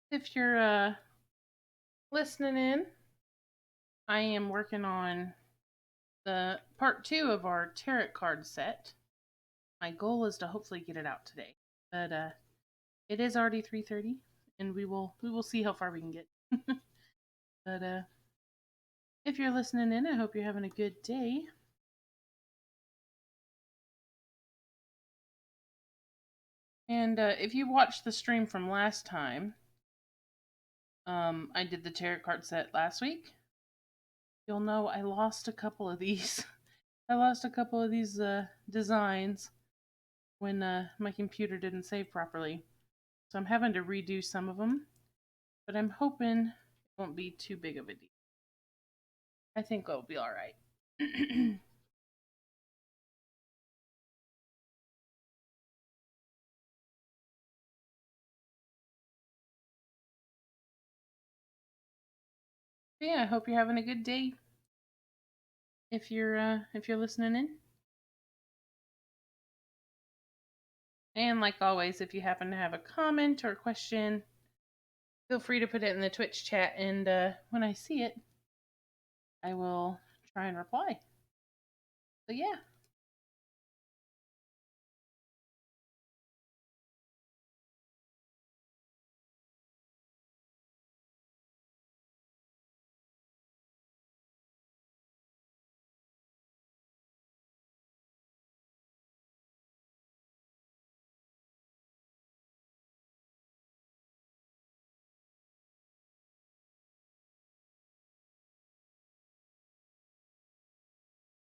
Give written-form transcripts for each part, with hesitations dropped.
If you're listening in, I am working on the part 2 of our tarot card set. My goal is to hopefully get it out today, but it is already 3:30, and we will see how far we can get. But if you're listening in, I hope you're having a good day. And if you watched the stream from last time, I did the tarot card set last week. You'll know I lost a couple of these. I lost a couple of these designs when my computer didn't save properly. So I'm having to redo some of them, but I'm hoping it won't be too big of a deal. I think it'll be alright. Yeah, I hope you're having a good day. If you're listening in. And like always, if you happen to have a comment or a question, feel free to put it in the Twitch chat, and when I see it, I will try and reply. So yeah.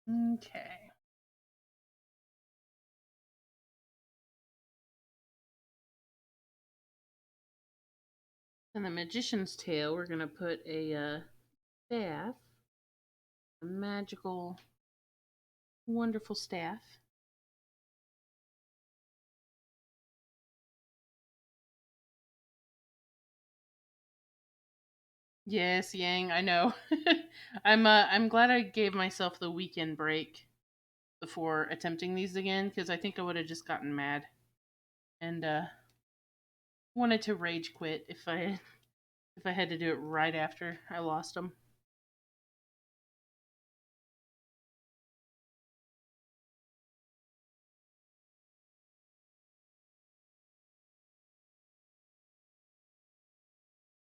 Okay. And the magician's tail, we're gonna put a staff, a magical, wonderful staff. Yes, Yang, I know. I'm glad I gave myself the weekend break before attempting these again, because I think I would have just gotten mad and wanted to rage quit if I had to do it right after I lost them.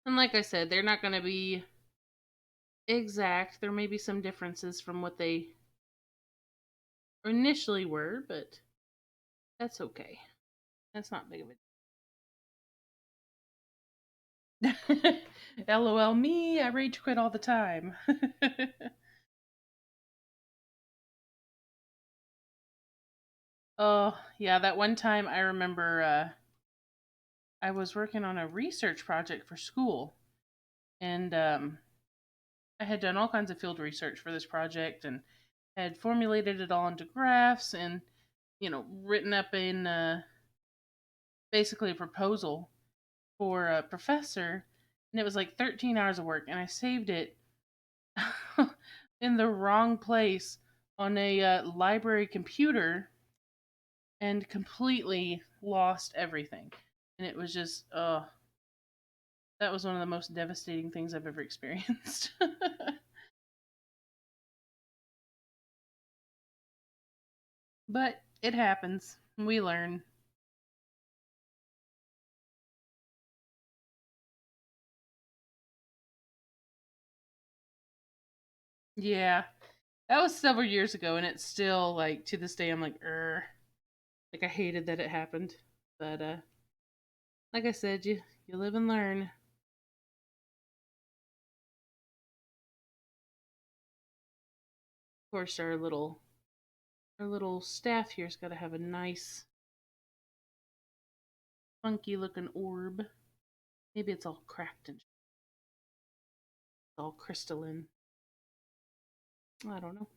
And like I said, they're not going to be exact. There may be some differences from what they initially were, but that's okay. That's not big of a LOL me, I rage quit all the time. Oh, yeah, that one time I remember I was working on a research project for school, and I had done all kinds of field research for this project and had formulated it all into graphs and, written up in basically a proposal for a professor, and it was like 13 hours of work, and I saved it in the wrong place on a library computer and completely lost everything. And it was just, that was one of the most devastating things I've ever experienced. But it happens. We learn. Yeah. That was several years ago, and it's still, like, to this day, I'm like, Like, I hated that it happened. But, like I said, you live and learn. Of course, our little staff here's got to have a nice, funky looking orb. Maybe it's all cracked and all crystalline. I don't know.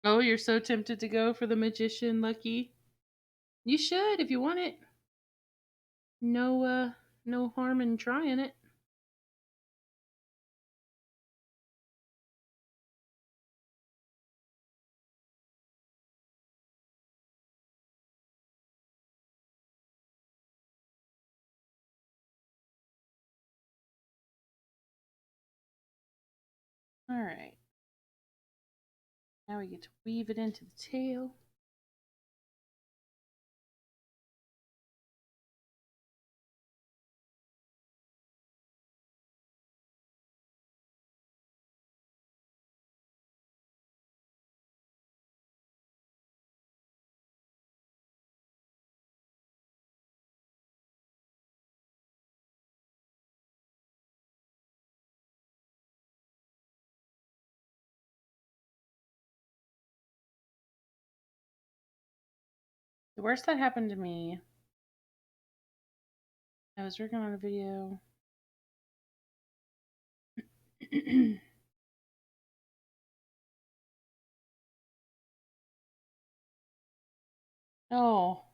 Oh, you're so tempted to go for the magician, Lucky. You should if you want it. No, no harm in trying it. All right. Now we get to weave it into the tail. The worst that happened to me, I was working on a video. Oh,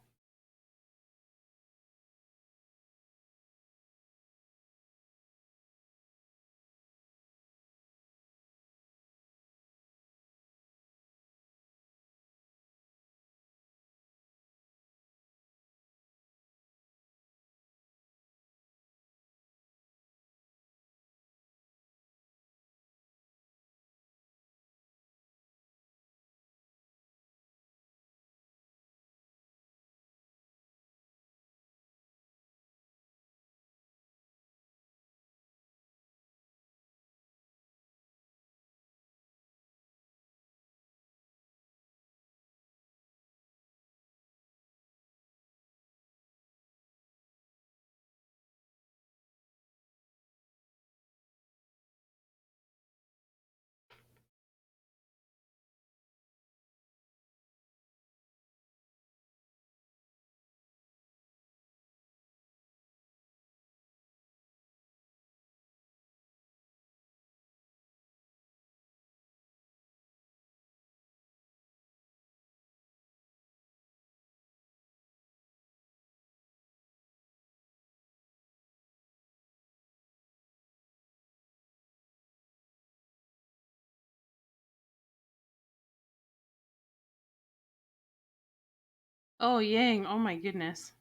oh, Yang. Oh my goodness.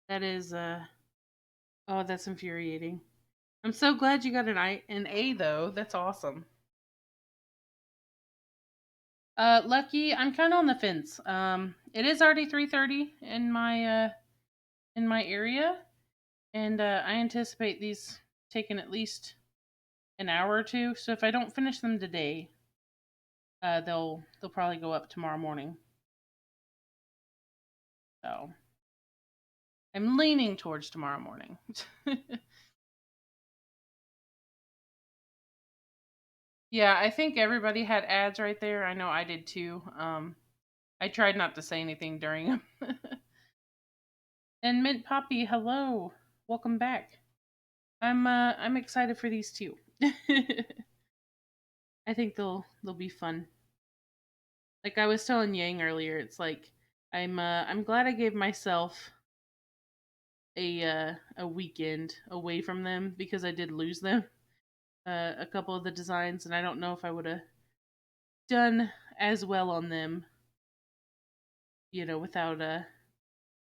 That is oh, that's infuriating. I'm so glad you got an A though. That's awesome. Lucky, I'm kind of on the fence. It is already 3:30 in my area, and I anticipate these taking at least an hour or two. So if I don't finish them today, they'll probably go up tomorrow morning. So I'm leaning towards tomorrow morning. Yeah, I think everybody had ads right there. I know I did too. I tried not to say anything during them. And Mint Poppy, hello, welcome back. I'm excited for these too. I think they'll be fun. Like I was telling Yang earlier, it's like I'm glad I gave myself a weekend away from them because I did lose them a couple of the designs, and I don't know if I would have done as well on them, without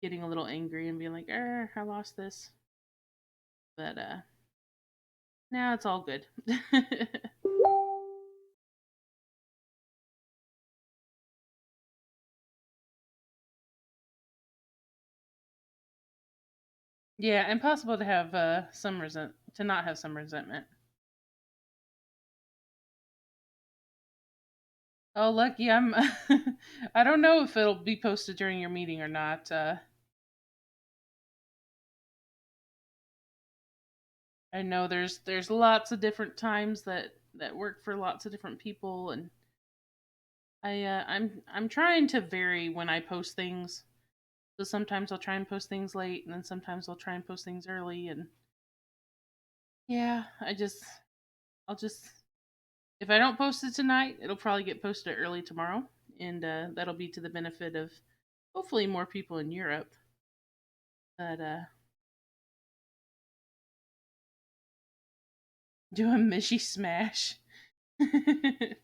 getting a little angry and being like, I lost this." But now it's all good. Yeah, impossible to have to not have some resentment. Oh, lucky I'm. I don't know if it'll be posted during your meeting or not. I know there's lots of different times that work for lots of different people, and I'm trying to vary when I post things. So sometimes I'll try and post things late, and then sometimes I'll try and post things early, and yeah, I'll just If I don't post it tonight, it'll probably get posted early tomorrow, and that'll be to the benefit of hopefully more people in Europe. But do a Mischie smash. You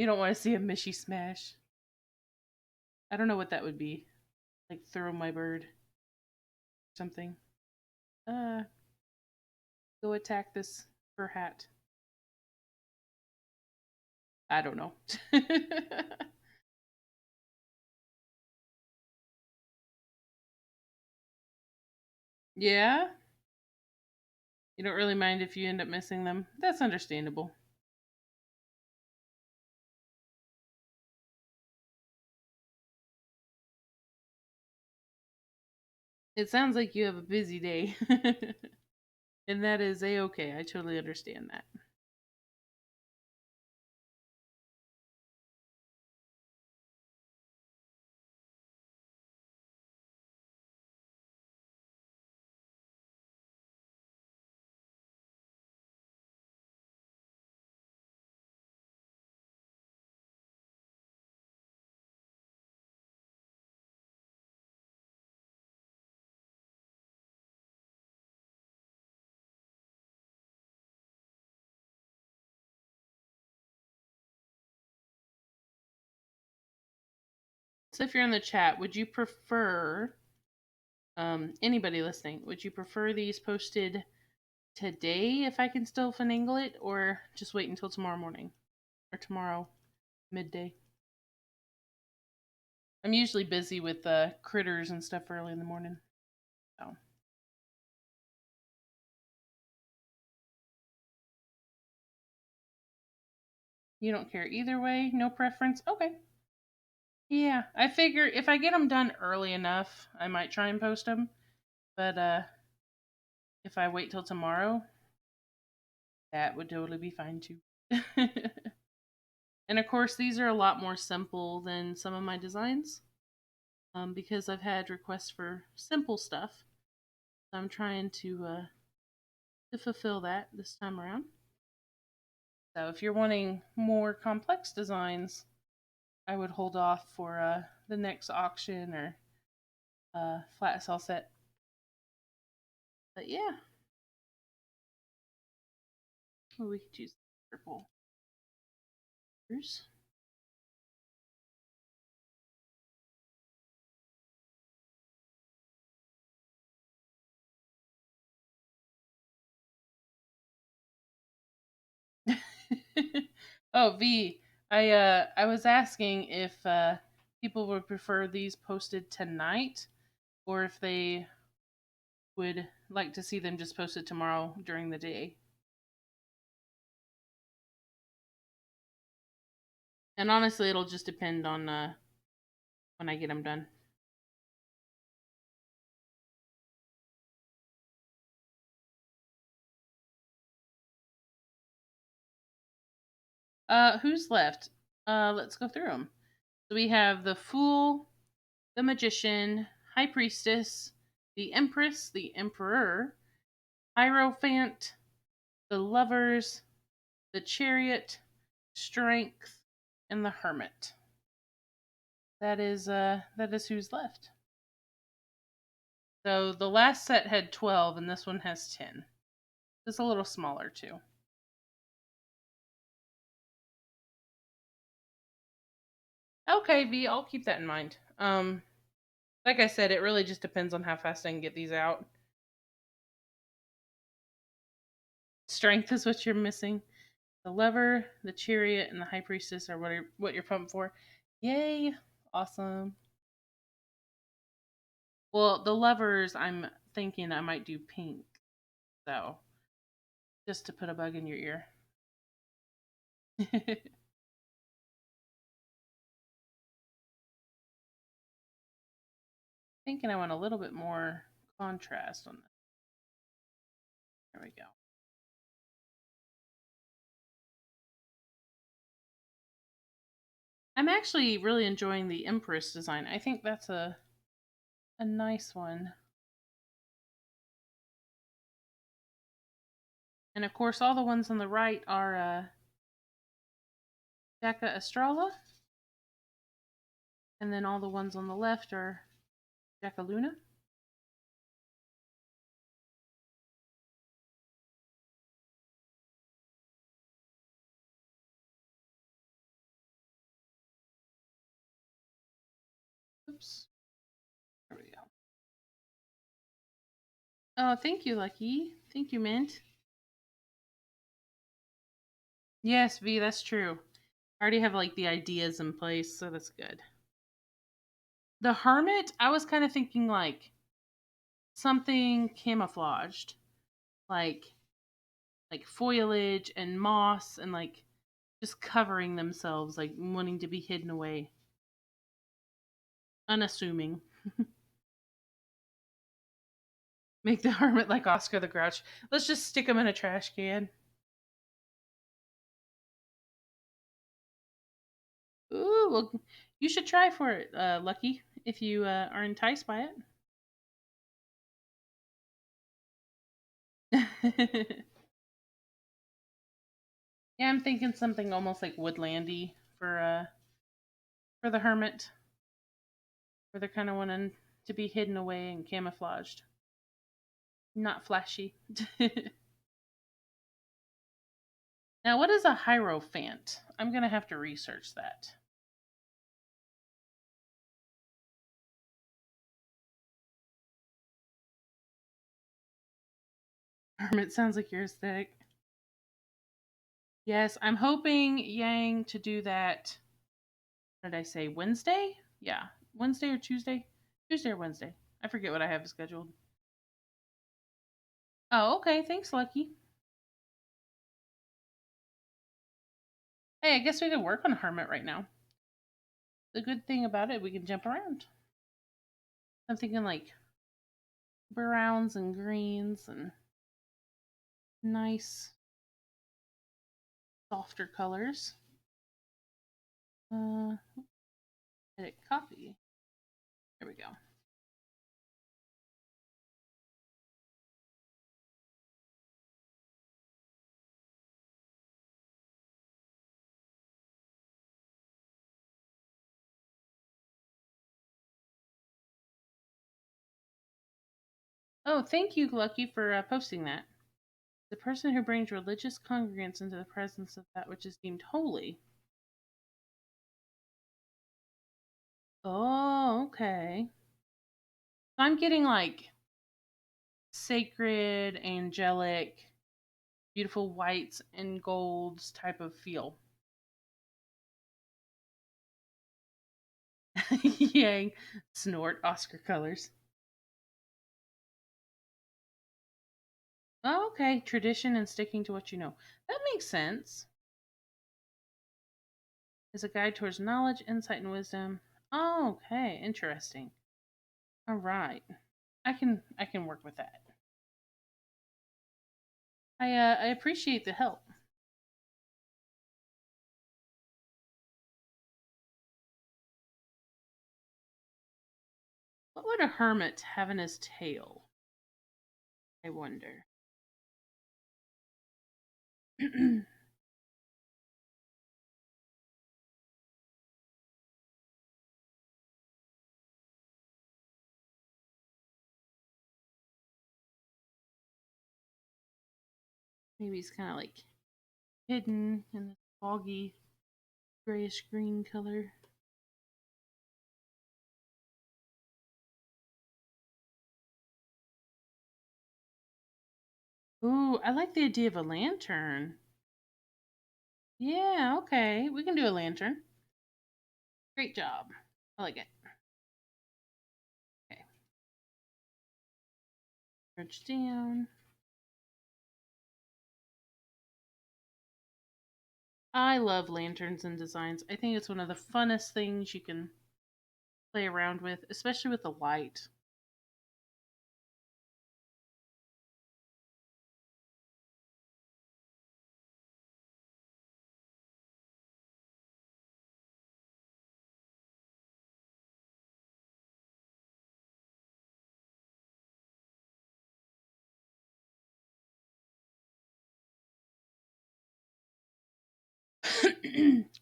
don't want to see a Mischie smash. I don't know what that would be. Like throw my bird. Something. Uh, Go attack this fur hat. I don't know. Yeah? You don't really mind if you end up missing them? That's understandable. It sounds like you have a busy day. And that is a-okay. I totally understand that. So if you're in the chat, would you prefer anybody listening, would you prefer these posted today if I can still finagle it, or just wait until tomorrow morning or tomorrow midday? I'm usually busy with critters and stuff early in the morning. So you don't care either way? No preference? Okay. Yeah, I figure if I get them done early enough, I might try and post them. But if I wait till tomorrow, that would totally be fine too. And of course, these are a lot more simple than some of my designs because I've had requests for simple stuff. So I'm trying to fulfill that this time around. So if you're wanting more complex designs, I would hold off for the next auction or flat sale set. But yeah, well, we could use purple. Oh, V, I was asking if people would prefer these posted tonight or if they would like to see them just posted tomorrow during the day. And honestly, it'll just depend on when I get them done. Who's left? Let's go through them. So we have the Fool, the Magician, High Priestess, the Empress, the Emperor, Hierophant, the Lovers, the Chariot, Strength, and the Hermit. That is who's left. So the last set had 12 and this one has 10. It's a little smaller too. Okay, V, I'll keep that in mind. Like I said, it really just depends on how fast I can get these out. Strength is what you're missing. The Lover, the Chariot, and the High Priestess are what you're pumped for. Yay! Awesome. Well, the Lovers, I'm thinking I might do pink. So, just to put a bug in your ear. Thinking I want a little bit more contrast on this. There we go. I'm actually really enjoying the Empress design. I think that's a nice one. And of course, all the ones on the right are Jacka Astrala. And then all the ones on the left are Jacka Luna. Oops. There we go. Oh, thank you, Lucky. Thank you, Mint. Yes, V, that's true. I already have like the ideas in place, so that's good. The Hermit, I was kind of thinking like something camouflaged, like foliage and moss and like just covering themselves, like wanting to be hidden away. Unassuming. Make the Hermit like Oscar the Grouch. Let's just stick him in a trash can. Ooh, well, you should try for it, Lucky, if you are enticed by it. Yeah, I'm thinking something almost like woodlandy for the Hermit, where they're kind of wanting to be hidden away and camouflaged, not flashy. Now, what is a hierophant? I'm gonna have to research that. Hermit sounds like your aesthetic. Yes, I'm hoping Yang to do that. What did I say? Wednesday? Yeah, Wednesday or Tuesday? Tuesday or Wednesday? I forget what I have scheduled. Oh, okay. Thanks, Lucky. Hey, I guess we could work on Hermit right now. The good thing about it, we can jump around. I'm thinking like browns and greens and nice softer colors. Edit copy. There we go. Oh, thank you, Lucky, for posting that. The person who brings religious congregants into the presence of that which is deemed holy. Oh, okay. I'm getting like sacred, angelic, beautiful whites and golds type of feel. Yang, snort, Oscar colors. Oh, okay, tradition and sticking to what you know. That makes sense. Is a guide towards knowledge, insight, and wisdom. Oh, okay, interesting. All right, I can work with that. I appreciate the help. What would a hermit have in his tail? I wonder. Maybe he's kind of like hidden in this foggy grayish green color. Ooh, I like the idea of a lantern. Yeah, okay. We can do a lantern. Great job. I like it. Okay. Merge down. I love lanterns and designs. I think it's one of the funnest things you can play around with, especially with the light.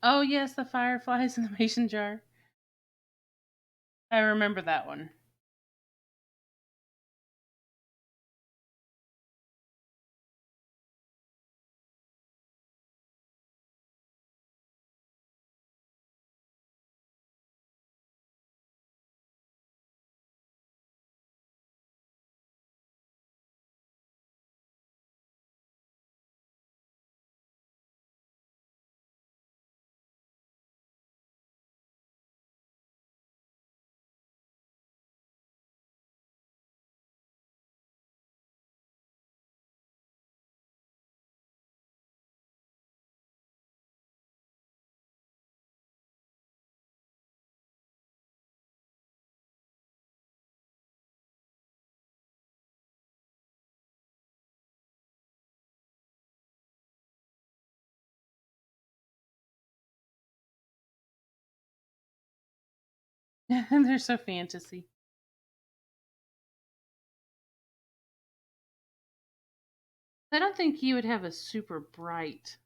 Oh, yes, the fireflies in the mason jar. I remember that one. They're so fantasy. I don't think he would have a super bright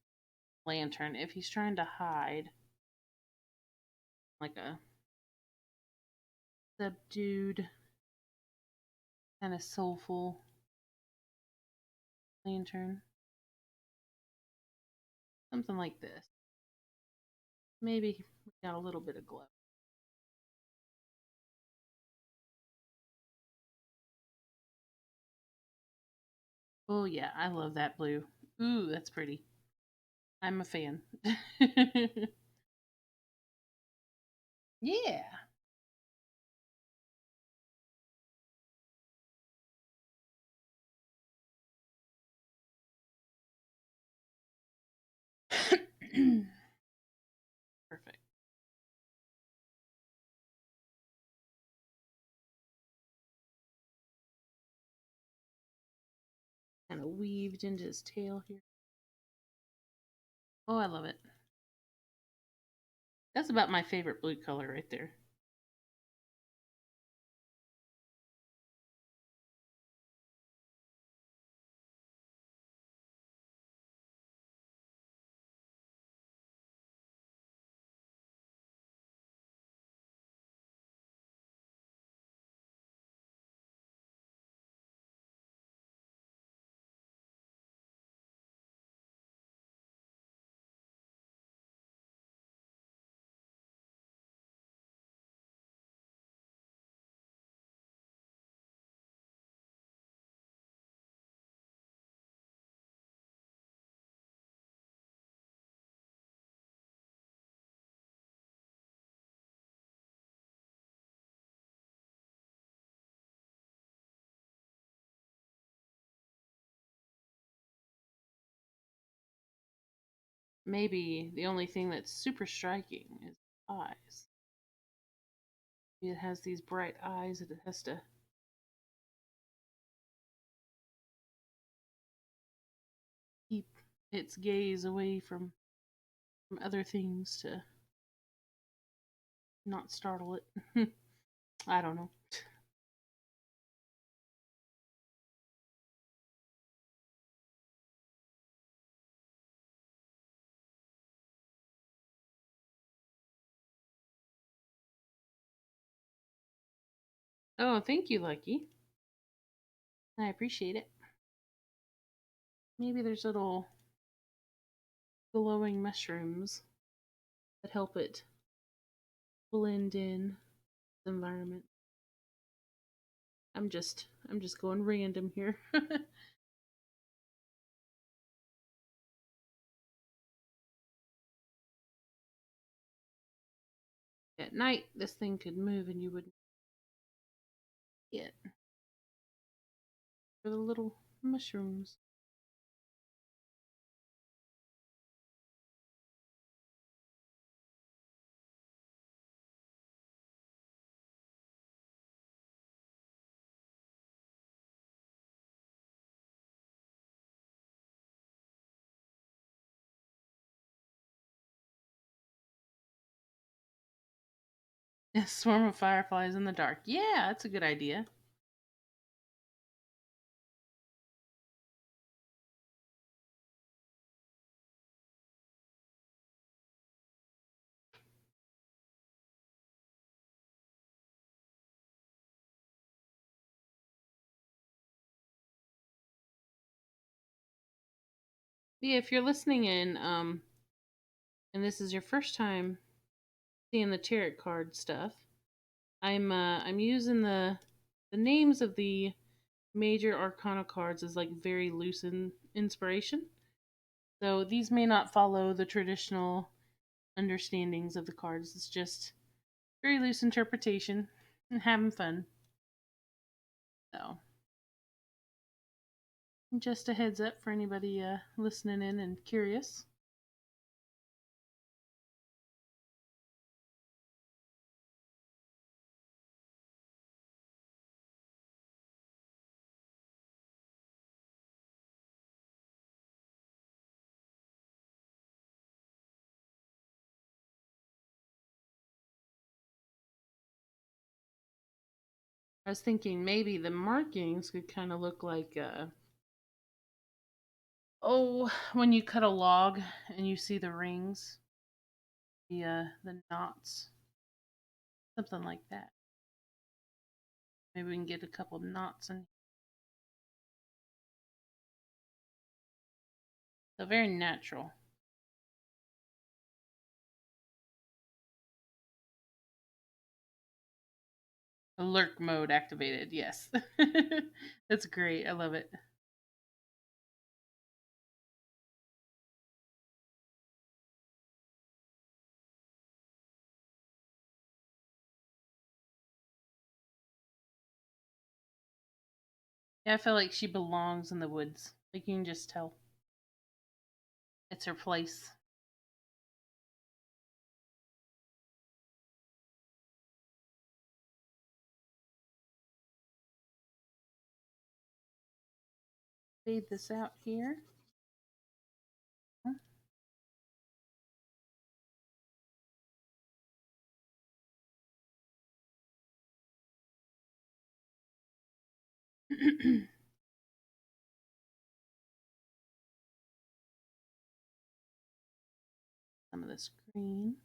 lantern if he's trying to hide like a subdued, kind of soulful lantern. Something like this. Maybe got a little bit of glow. Oh, yeah, I love that blue. Ooh, that's pretty. I'm a fan. Yeah. Perfect. Kind of weaved into his tail here. Oh, I love it. That's about my favorite blue color right there. Maybe the only thing that's super striking is eyes. It has these bright eyes that it has to keep its gaze away from other things to not startle it. I don't know. Oh, thank you, Lucky. I appreciate it. Maybe there's little glowing mushrooms that help it blend in the environment. I'm just going random here. At night, this thing could move and you wouldn't see it. For the little mushrooms. A swarm of fireflies in the dark. Yeah, that's a good idea. Yeah, if you're listening in, and this is your first time seeing the tarot card stuff, I'm using the names of the major arcana cards as like very loose in inspiration. So these may not follow the traditional understandings of the cards. It's just very loose interpretation and having fun. So just a heads up for anybody listening in and curious. I was thinking maybe the markings could kind of look like oh, when you cut a log and you see the rings, the knots, something like that. Maybe we can get a couple knots in. So very natural. Alert mode activated. Yes. That's great. I love it. Yeah, I feel like she belongs in the woods. Like you can just tell. It's her place. Fade this out here. Some of this green.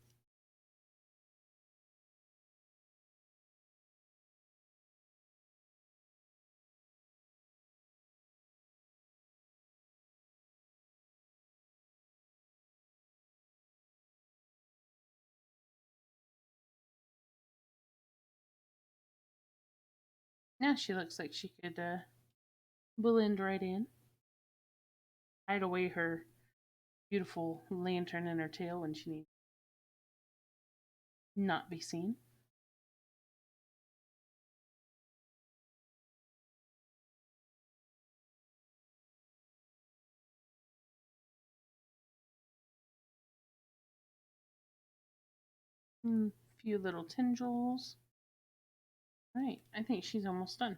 Now she looks like she could blend right in. Hide away her beautiful lantern in her tail when she needs not be seen. A few little tendrils. Right, I think she's almost done.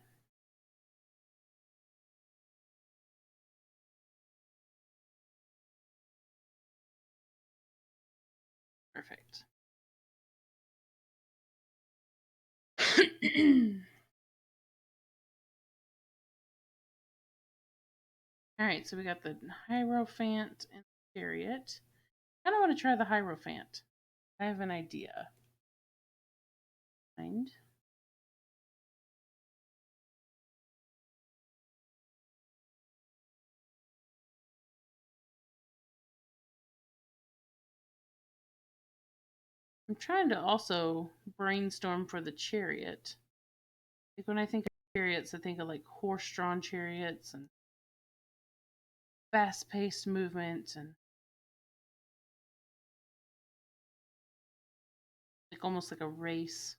Perfect. All right, so we got the Hierophant and the Chariot. I don't want to try the Hierophant. I have an idea. Mind. I'm trying to also brainstorm for the Chariot. Like when I think of chariots, I think of like horse-drawn chariots and fast-paced movement and like almost like a race.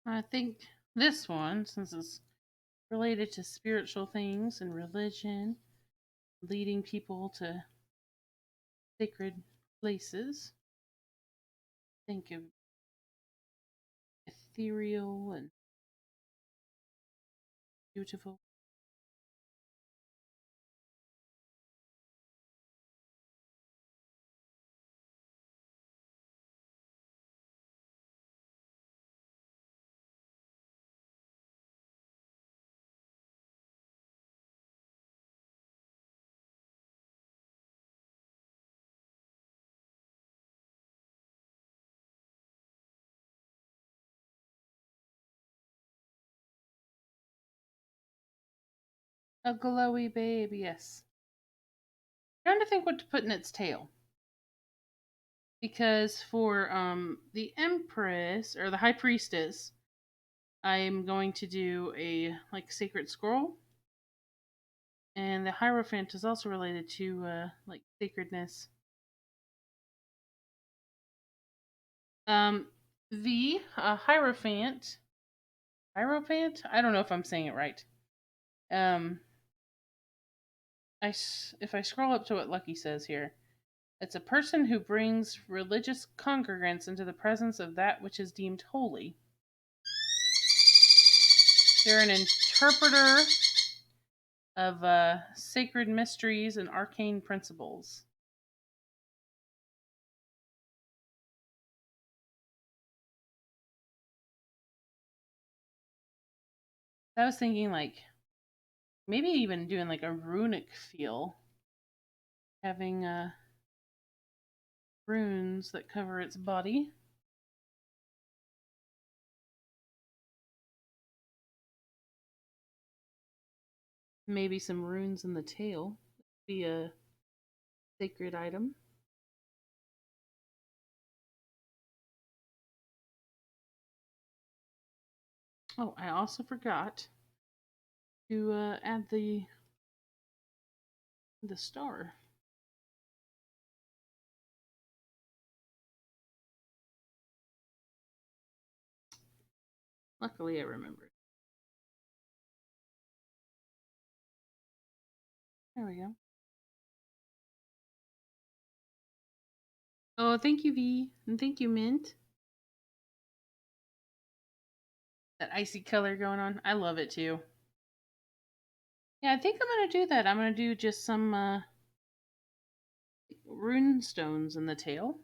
I think this one, since it's related to spiritual things and religion, leading people to sacred places, think of ethereal and beautiful. A glowy babe, yes. Trying to think what to put in its tail. Because for the Empress or the High Priestess, I'm going to do a like sacred scroll. And the Hierophant is also related to like sacredness. Um the Hierophant? I don't know if I'm saying it right. Um if I scroll up to what Lucky says here, it's a person who brings religious congregants into the presence of that which is deemed holy. They're an interpreter of sacred mysteries and arcane principles. I was thinking like maybe even doing like a runic feel, having runes that cover its body. Maybe some runes in the tail. Be a sacred item. Oh, I also forgot to add the star. Luckily, I remembered. There we go. Oh, thank you, V, and thank you, Mint. That icy color going on. I love it too. Yeah, I think I'm gonna do that. I'm gonna do just some rune stones in the tail.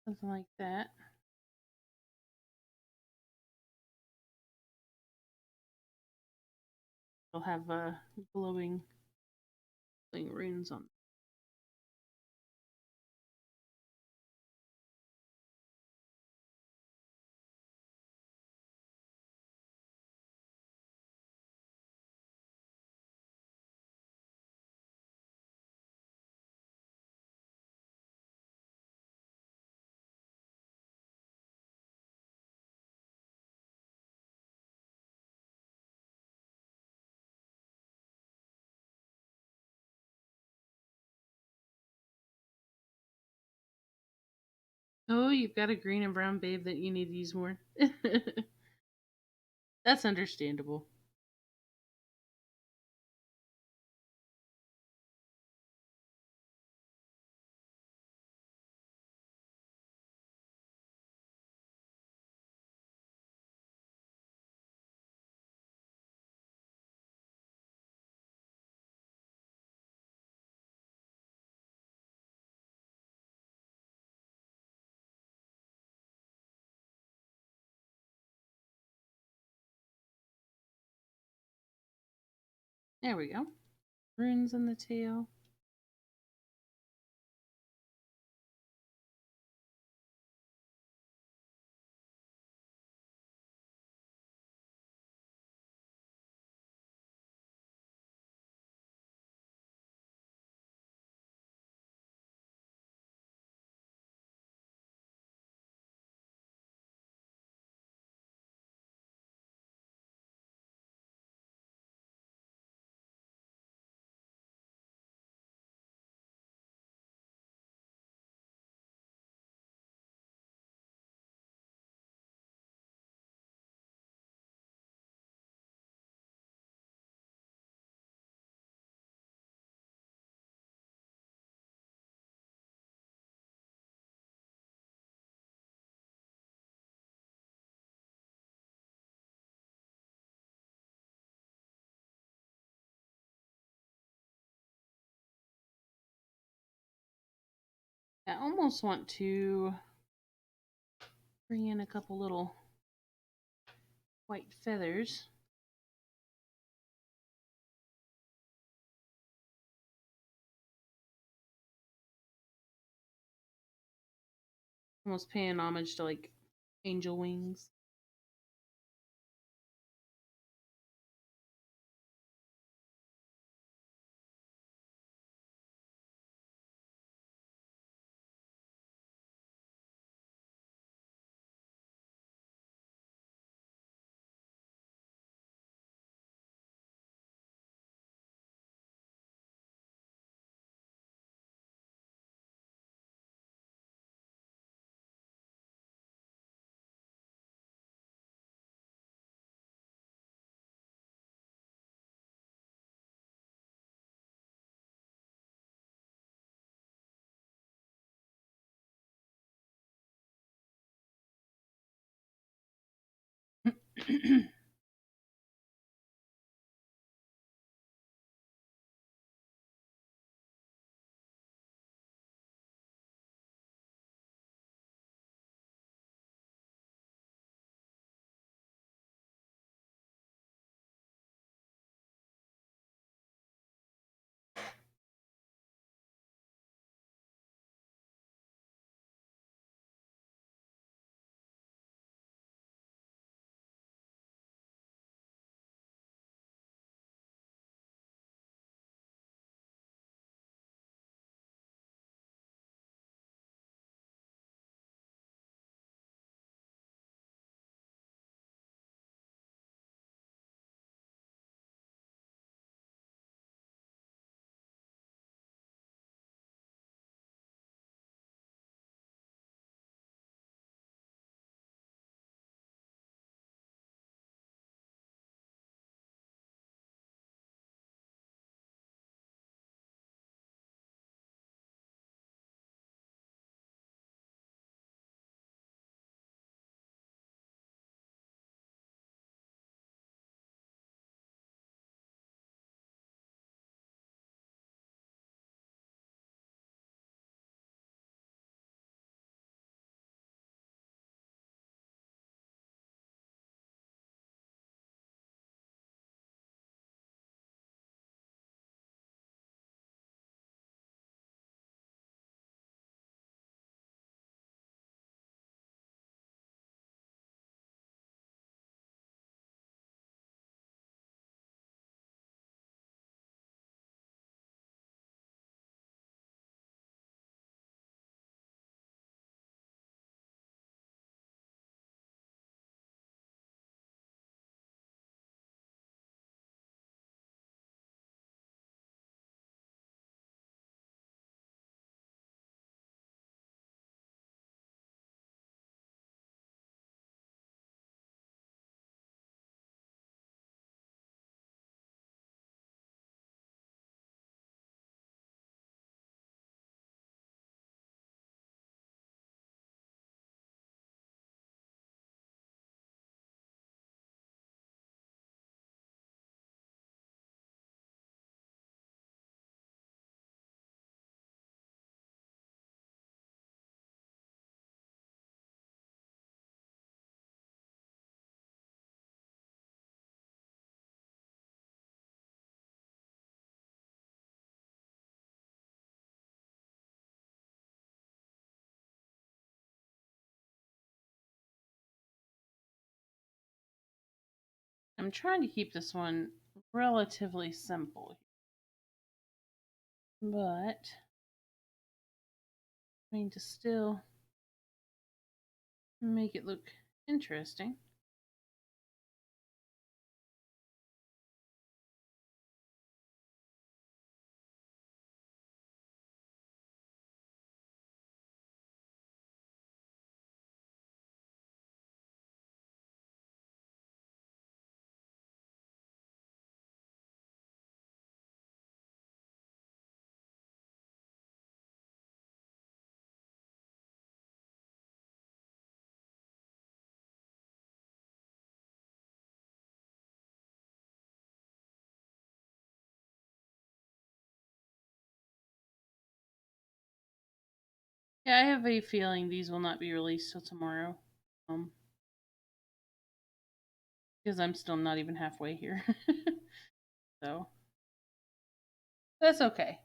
Something like that. It'll have glowing runes on. Oh, you've got a green and brown babe that you need to use more. That's understandable. There we go. Runes on the tail. I almost want to bring in a couple little white feathers. Almost paying homage to like angel wings. I'm trying to keep this one relatively simple, but trying to still make it look interesting. Yeah, I have a feeling these will not be released till tomorrow. Um, because I'm still not even halfway here. So that's okay.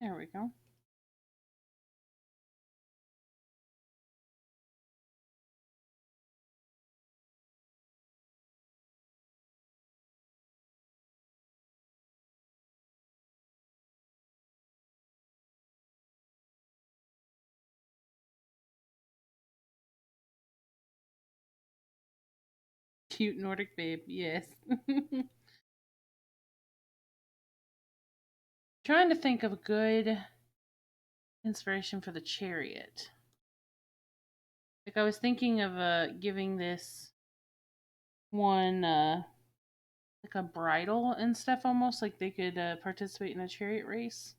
There we go. Cute Nordic babe, yes. Trying to think of a good inspiration for the chariot. Like I was thinking of giving this one like a bridle and stuff, almost like they could participate in a chariot race.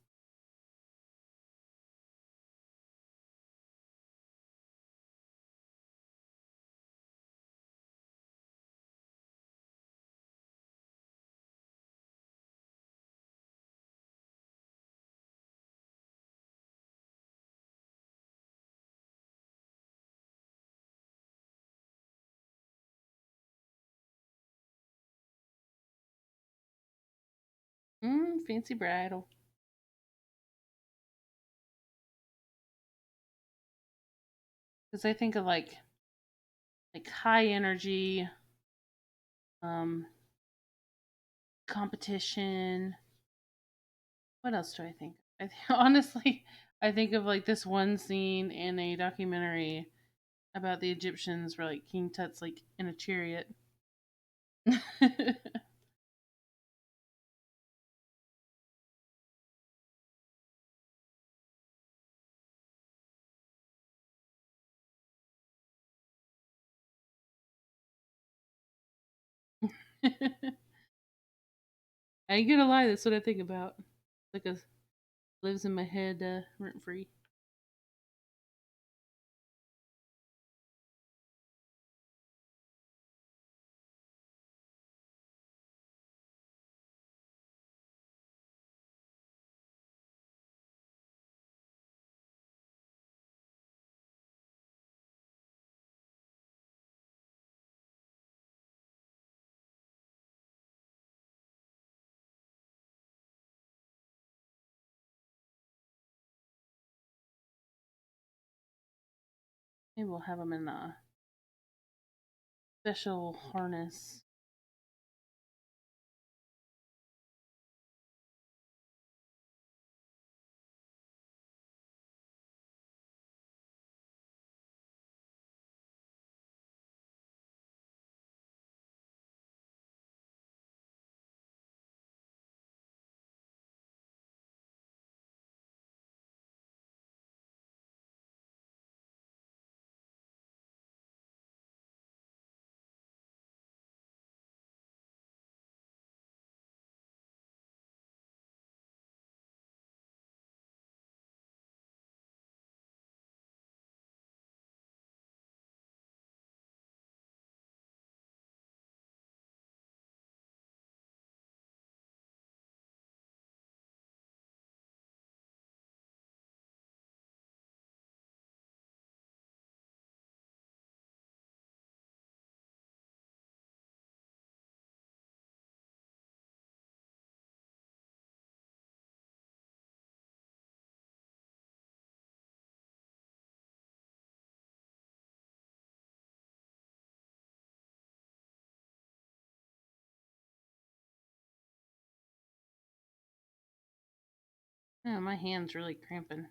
Fancy bridle. Because I think of like high energy, um, competition. What else do I think? Honestly, I think of like this one scene in a documentary about the Egyptians where like King Tut's like in a chariot. I ain't gonna lie, that's what I think about. Like a lives in my head rent free. Maybe we'll have them in a special harness. Oh, my hand's really cramping.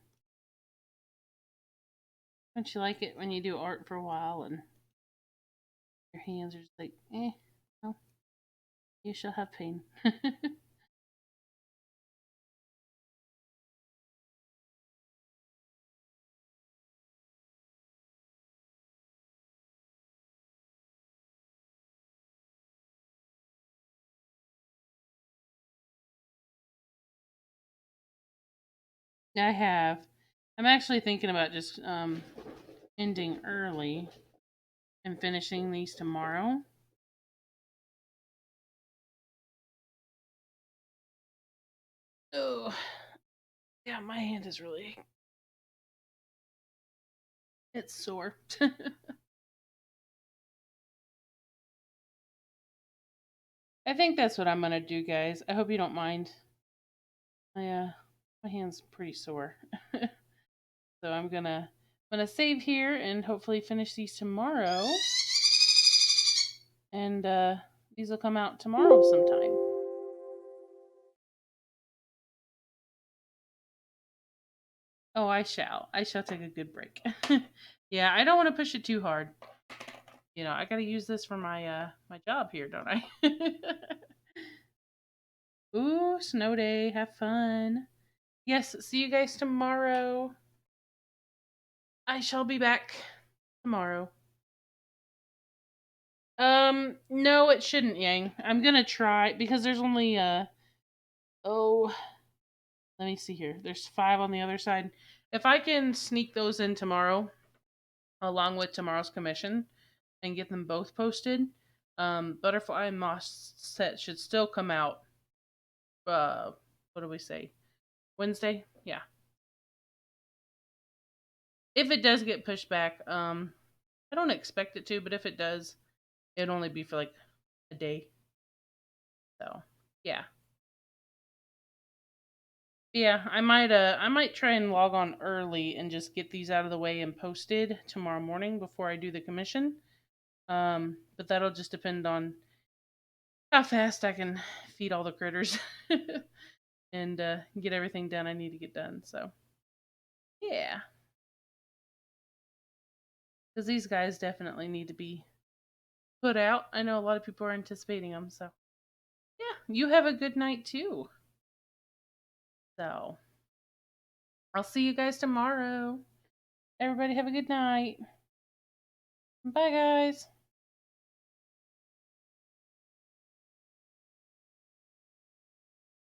Don't you like it when you do art for a while and your hands are just like, well, you shall have pain. I have. I'm actually thinking about just ending early and finishing these tomorrow. Oh, yeah, my hand is really, it's sore. I think that's what I'm gonna do, guys. I hope you don't mind. My hand's pretty sore. So I'm gonna save here and hopefully finish these tomorrow. And these will come out tomorrow sometime. Oh, I shall. I shall take a good break. Yeah, I don't want to push it too hard. You know, I got to use this for my job here, don't I? Ooh, snow day. Have fun. Yes, see you guys tomorrow. I shall be back tomorrow. No, it shouldn't, Yang. I'm gonna try because there's only oh, let me see here. There's 5 on the other side. If I can sneak those in tomorrow, along with tomorrow's commission, and get them both posted, Butterfly and Moss set should still come out. What do we say? Wednesday? Yeah. If it does get pushed back, I don't expect it to, but if it does, it'd only be for like a day. So, yeah. Yeah, I might try and log on early and just get these out of the way and posted tomorrow morning before I do the commission. But that'll just depend on how fast I can feed all the critters and get everything done I need to get done. So, yeah, because these guys definitely need to be put out. I know a lot of people are anticipating them. So, yeah, you have a good night too. So, I'll see you guys tomorrow. Everybody have a good night. Bye, guys.